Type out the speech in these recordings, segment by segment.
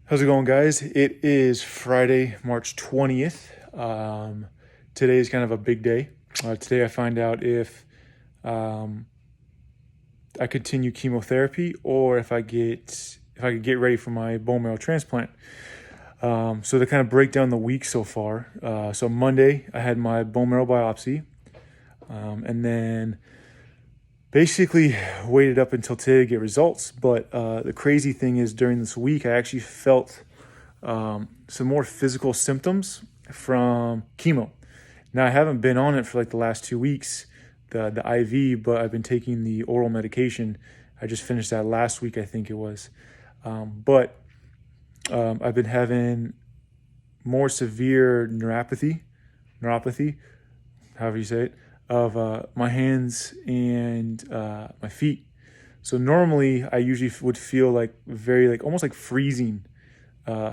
How's it going, guys? It is Friday, March 20th. Today is kind of a big day. Today I find out um, I continue chemotherapy or if I could get ready for my bone marrow transplant. So to kind of break down the week so far, so Monday I had my bone marrow biopsy, and then basically waited up until today to get results. But the crazy thing is, during this week, I actually felt some more physical symptoms from chemo. Now, I haven't been on it for like the last 2 weeks, the IV, but I've been taking the oral medication. I just finished that last week, I think it was. But I've been having more severe neuropathy, however you say it, of my hands and my feet. So normally I usually would feel like very, like almost like freezing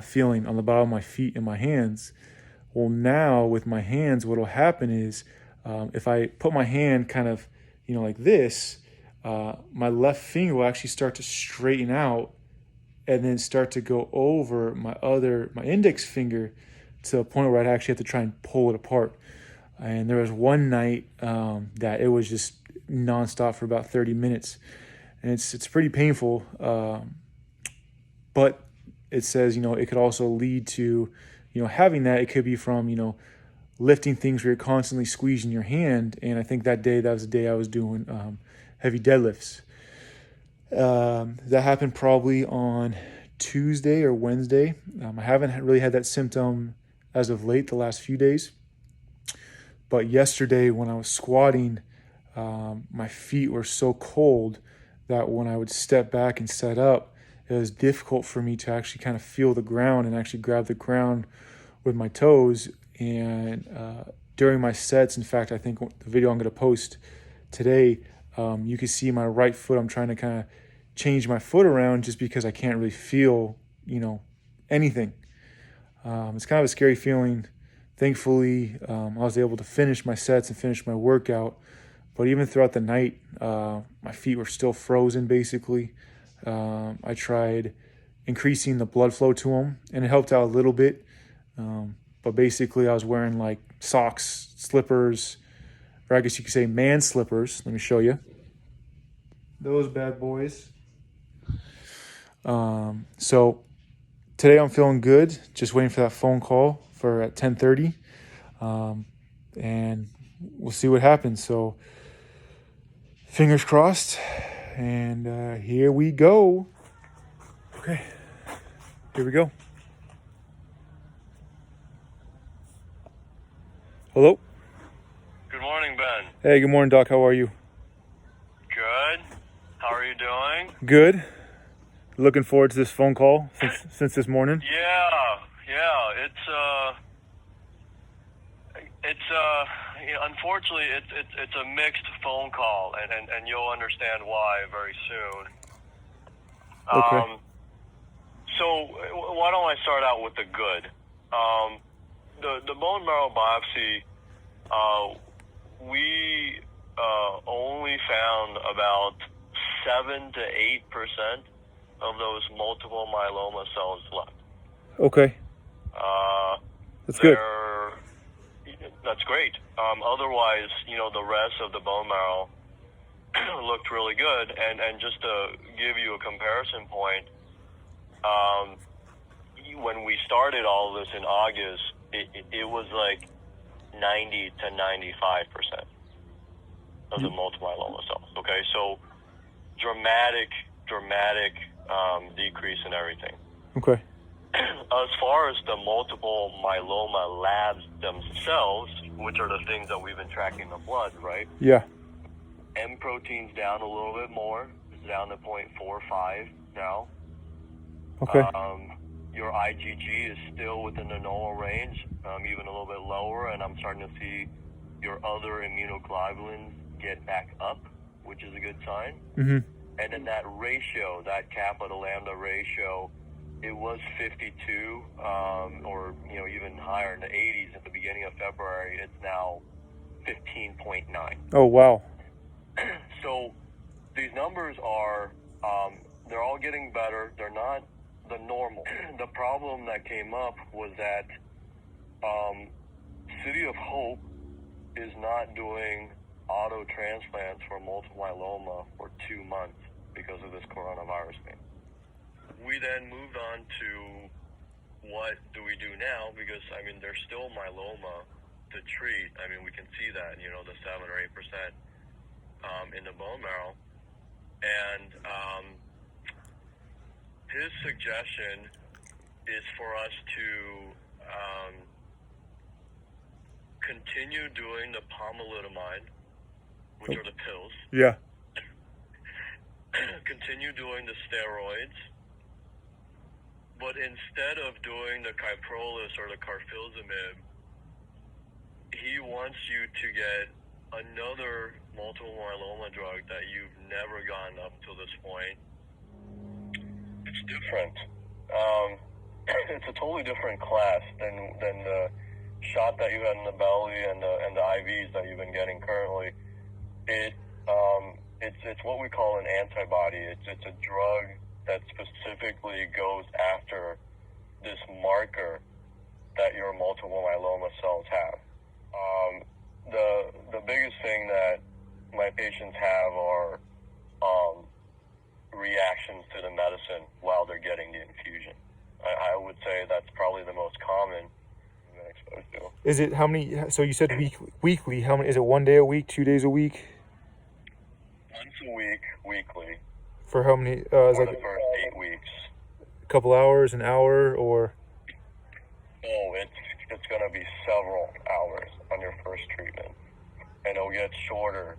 feeling on the bottom of my feet and my hands. Well, now with my hands, what will happen is if I put my hand kind of, like this, my left finger will actually start to straighten out and then start to go over my index finger to a point where I'd actually have to try and pull it apart. And there was one night that it was just nonstop for about 30 minutes, and it's pretty painful. But it says it could also lead to having that. It could be from lifting things where you're constantly squeezing your hand. And I think that was the day I was doing heavy deadlifts. That happened probably on Tuesday or Wednesday. I haven't really had that symptom as of late, the last few days. But yesterday when I was squatting, my feet were so cold that when I would step back and set up, it was difficult for me to actually kind of feel the ground and actually grab the ground with my toes. And during my sets, in fact, I think the video I'm going to post today, you can see my right foot. I'm trying to kind of change my foot around just because I can't really feel, anything. It's kind of a scary feeling. Thankfully, I was able to finish my sets and finish my workout. But even throughout the night, my feet were still frozen, basically. I tried increasing the blood flow to them, and it helped out a little bit. But basically, I was wearing like socks, slippers, or I guess you could say man slippers. Let me show you. Those bad boys. So today I'm feeling good. Just waiting for that phone call for at 10:30, and we'll see what happens. So fingers crossed, and here we go. Okay, here we go. Hello. Good morning, Ben. Hey, good morning, Doc. How are you? Good. How are you doing? Good. Looking forward to this phone call since this morning. Yeah. Unfortunately, it's a mixed phone call, and you'll understand why very soon. Okay. So why don't I start out with the good? The bone marrow biopsy, we only found about 7 to 8% of those multiple myeloma cells left. Okay. That's good. That's great. Otherwise, the rest of the bone marrow looked really good. And just to give you a comparison point, when we started all this in August, it was like 90 to 95% of the multiple myeloma cells. Okay, so dramatic decrease in everything. Okay. As far as the multiple myeloma labs themselves, which are the things that we've been tracking in the blood, right? Yeah. M protein's down a little bit more. It's down to 0.45 now. Okay. Your IgG is still within the normal range, even a little bit lower, and I'm starting to see your other immunoglobulins get back up, which is a good sign. Mm-hmm. And then that ratio, that kappa to lambda ratio, it was 52, or even higher in the 80s at the beginning of February. It's now 15.9. Oh, wow. So these numbers are, they're all getting better. They're not the normal. The problem that came up was that City of Hope is not doing auto transplants for multiple myeloma for 2 months because of this coronavirus thing. We then moved on to what do we do now? Because, I mean, there's still myeloma to treat. I mean, we can see that, the 7 or 8% in the bone marrow. And his suggestion is for us to continue doing the pomalidomide, which are the pills. Yeah. Continue doing the steroids. But instead of doing the Kyprolis or the carfilzomib, he wants you to get another multiple myeloma drug that you've never gotten up till this point. It's different. It's a totally different class than the shot that you had in the belly and the IVs that you've been getting currently. It's what we call an antibody. It's a drug that specifically goes after this marker that your multiple myeloma cells have. The biggest thing that my patients have are reactions to the medicine while they're getting the infusion. I would say that's probably the most common I've been exposed to. Is it how many? So you said weekly. How many? Is it 1 day a week, 2 days a week? Once a week, weekly. For how many? For it's the like first 8 weeks. a couple hours, an hour, or? Oh, it's going to be several hours on your first treatment. And it'll get shorter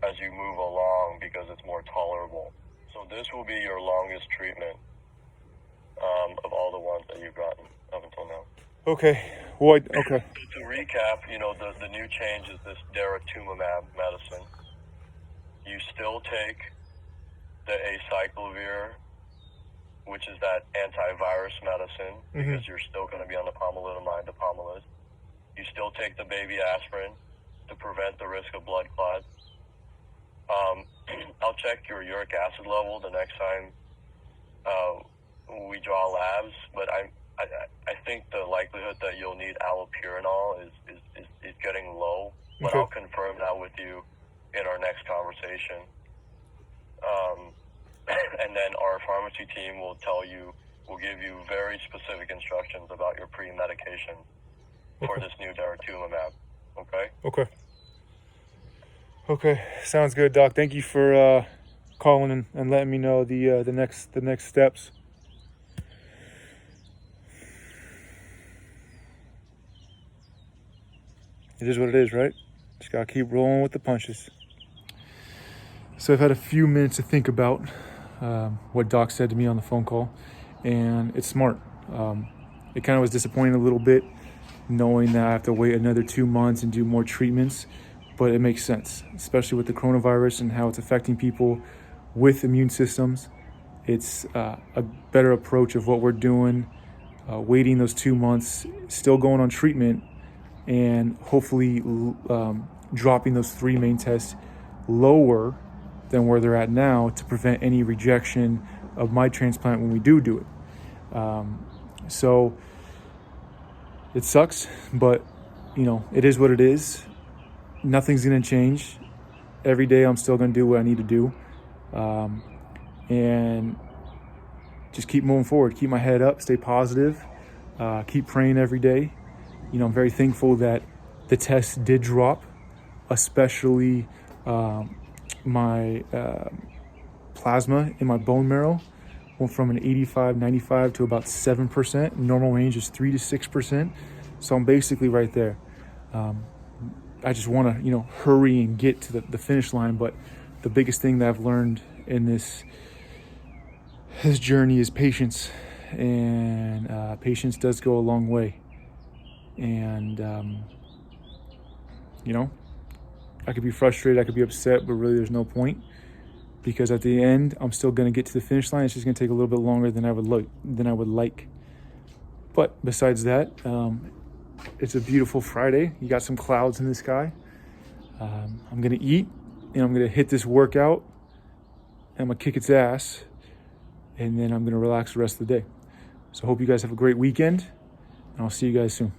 as you move along because it's more tolerable. So this will be your longest treatment of all the ones that you've gotten up until now. Okay. Well, okay. So to recap, the new change is this daratumumab medicine. You still take the acyclovir, which is that antivirus medicine, because you're still going to be on the pomalidomide, the Pomalyst. You still take the baby aspirin to prevent the risk of blood clots. I'll check your uric acid level the next time we draw labs, but I think the likelihood that you'll need allopurinol is getting low, but Okay. I'll confirm that with you in our next conversation. And then our pharmacy team will give you very specific instructions about your pre-medication for this new daratumumab. Okay? Okay. Sounds good, Doc. Thank you for calling and letting me know the next steps. It is what it is, right? Just gotta keep rolling with the punches. So I've had a few minutes to think about what Doc said to me on the phone call, and it's smart. It kind of was disappointing a little bit, knowing that I have to wait another 2 months and do more treatments, but it makes sense, especially with the coronavirus and how it's affecting people with immune systems. It's a better approach of what we're doing, waiting those 2 months, still going on treatment, and hopefully dropping those 3 main tests lower than where they're at now to prevent any rejection of my transplant when we do it. So it sucks, but it is what it is. Nothing's going to change. Every day I'm still going to do what I need to do. And just keep moving forward, keep my head up, stay positive, keep praying every day. I'm very thankful that the test did drop, especially my plasma in my bone marrow went from an 85, 95 to about 7%. Normal range is 3 to 6%. So I'm basically right there. I just want to, hurry and get to the finish line. But the biggest thing that I've learned in this journey is patience. And patience does go a long way. And, I could be frustrated, I could be upset, but really there's no point, because at the end, I'm still going to get to the finish line. It's just going to take a little bit longer than I would like. But besides that, it's a beautiful Friday. You got some clouds in the sky. I'm going to eat, and I'm going to hit this workout, and I'm going to kick its ass. and then I'm going to relax the rest of the day. So hope you guys have a great weekend, and I'll see you guys soon.